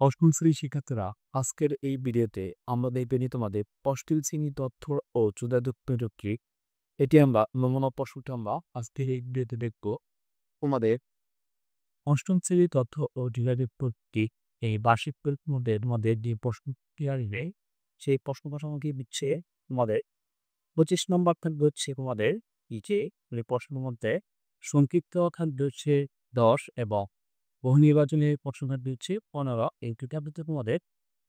অষ্টম শ্রেণীর শিক্ষার্থীরা, আজকের এই ভিডিওতে আমরা দেখব তোমাদের অষ্টম শ্রেণীর তথ্য ও যোগাযোগ প্রযুক্তি। এটি আমরা নমুনা প্রশ্নটি আমরা আজকের এই ভিডিওতে দেখব। তোমাদের অষ্টম শ্রেণীর তথ্য ও যোগাযোগ প্রযুক্তি এই বার্ষিক পরীক্ষার মধ্যে তোমাদের যে প্রশ্নটি আসবে, সেই প্রশ্নটা আমাকে দিচ্ছে তোমাদের 25 নম্বর থাকবে হচ্ছে তোমাদের প্রশ্নের মধ্যে সংক্ষিপ্ত থাকবে হচ্ছে 10 এবং বহু নির্বাচনের প্রশ্ন থাকবে হচ্ছে 15। এই দুটা ভিতরে তোমাদের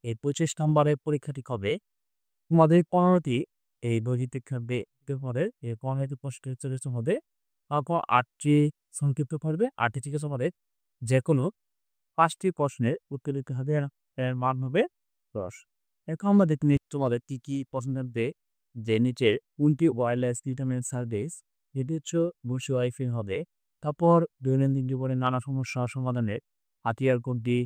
এই 25 নম্বরের পরীক্ষাটি হবে। তোমাদের 15টি এই বইটিতে থাকবে। তোমাদের এই 15টি প্রশ্ন চলে তোমাদের তারপর 8টি সংক্ষিপ্ত পড়বে। 8টি থেকে তোমাদের যে কোনো 5টি প্রশ্নের উত্তর দিতে হবে। এর মান হবে 10। এখন আমরা দেখে নিই তোমাদের কি কি প্রশ্ন থাকবে। যে নিচের কোনটি ওয়্যারলেস ইন্টারনেট সার্ভিস, এটি হচ্ছে অবশ্যই ওয়াইফাই হবে। তারপর দৈনন্দিন জীবনে নানা সমস্যা সমাধানের হাতিয়ার কোনটি,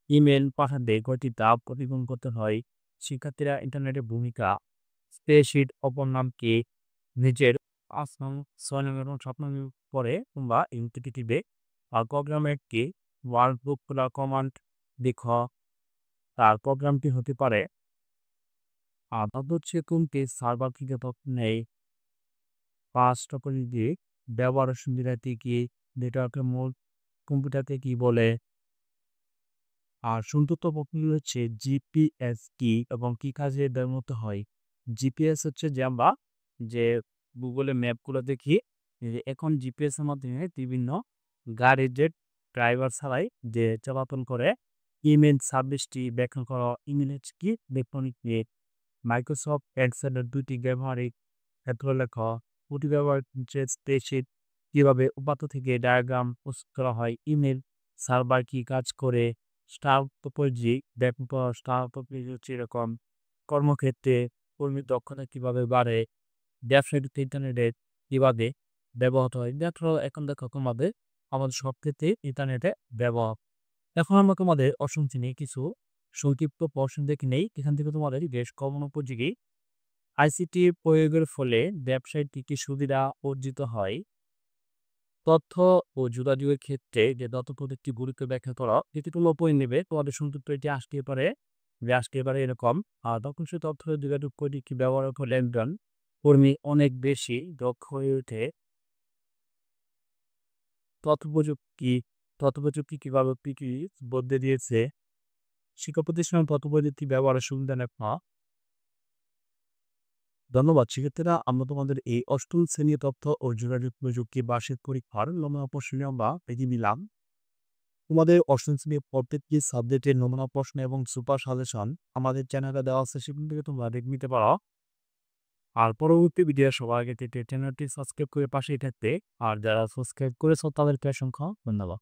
ইমেল পাঠাতে কয়টি ধাপ অতিক্রম করতে হয়, শিক্ষার্থীরা ইন্টারনেটের ভূমিকা, স্প্রেডশিট অপর নাম কি, নিজের 5 নং 6 নং এবং 7 নং পরে তোমরা ইউটিলিটি টিপে আর প্রোগ্রামের কি ওয়ার্কবুক কমান্ড দেখ। তার প্রোগ্রামটি হতে পারে আর তারপর হচ্ছে কোনটি সার্ভার থেকে তথ্য নেই, 5 টপোলজি ব্যবহারের সুবিধাটি কি, নেটওয়ার্কের মূল কম্পিউটারকে কি বলে। আর সংযুক্ত প্রক্রিয়া হচ্ছে জিপিএস কি এবং কি কাজে ব্যবহৃত হয়। জিপিএস হচ্ছে যে আমরা যে গুগলে ম্যাপগুলো দেখি, এখন জিপিএস এর মাধ্যমে বিভিন্ন গাড়ির যে ড্রাইভার ছাড়াই যে চলাচল করে। ইমেল সার্ভিসটি ব্যাখ্যা করা। ইমেল হচ্ছে কি ইলেকট্রনিক মেল। মাইক্রোসফট এক্সেলের 2টি ব্যবহারিক ক্ষেত্র লেখা। ওটি ব্যবহার হচ্ছে স্প্রেডশিট কীভাবে উপাত্ত থেকে ডায়াগ্রাম প্রস্তুত করা হয়। ইমেল সার্ভার কি কাজ করে। স্টার টপোলজি ব্যাপক। স্টার টপোলজি হচ্ছে এরকম কর্মক্ষেত্রে কর্মীর দক্ষতা কীভাবে বাড়ে। ব্যবসায়িক ইন্টারনেটের কীভাবে ব্যবহৃত হয়। দেখো এখন দেখো তোমাদের আমাদের সব ক্ষেত্রে ইন্টারনেটে ব্যবহার। এখন আমরা তোমাদের অষ্টম শ্রেণীর কিছু সংক্ষিপ্ত প্রশ্ন দেখে নেই। এখান থেকে তোমাদের বেশ কমন উপযোগী। আইসিটি প্রয়োগের ফলে ব্যবসায় কী কী সুবিধা অর্জিত হয়। তথ্য ও যোগাযোগের ক্ষেত্রে যে তথ্য প্রযুক্তি গুরুত্ব ব্যাখ্যা করা, যেটি তোমরা পড়ে নেবে। তোমাদের সংক্ষিপ্ত এটি আসতে পারে এরকম। আর তখন সে তথ্য যোগাযোগ প্রযুক্তি ব্যবহার করলে একজন কর্মী অনেক বেশি দক্ষ হয়ে ওঠে। তথ্য প্রযুক্তি কীভাবে পৃথিবী বদলে দিয়েছে। শিক্ষা প্রতিষ্ঠান তথ্য প্রযুক্তি ব্যবহারের সুবিধা নেওয়া। ধন্যবাদ শিক্ষার্থীরা, আমরা তোমাদের এই অষ্টম শ্রেণীর তথ্য ও যোগাযোগ প্রযুক্তি বার্ষিক পরীক্ষার নমুনা প্রশ্ন আমরা পেয়ে নিলাম। তোমাদের অষ্টম শ্রেণীর প্রত্যেকটি সাবজেক্টের নমুনা প্রশ্ন এবং সুপার সাজেশন আমাদের চ্যানেলে দেওয়া আছে, সেখান থেকে তোমরা দেখে নিতে পারো। আর পরবর্তী ভিডিও সবার আগে চ্যানেলটি সাবস্ক্রাইব করে পাশেই থাকতে। আর যারা সাবস্ক্রাইব করেছো তাদেরকে অসংখ্য ধন্যবাদ।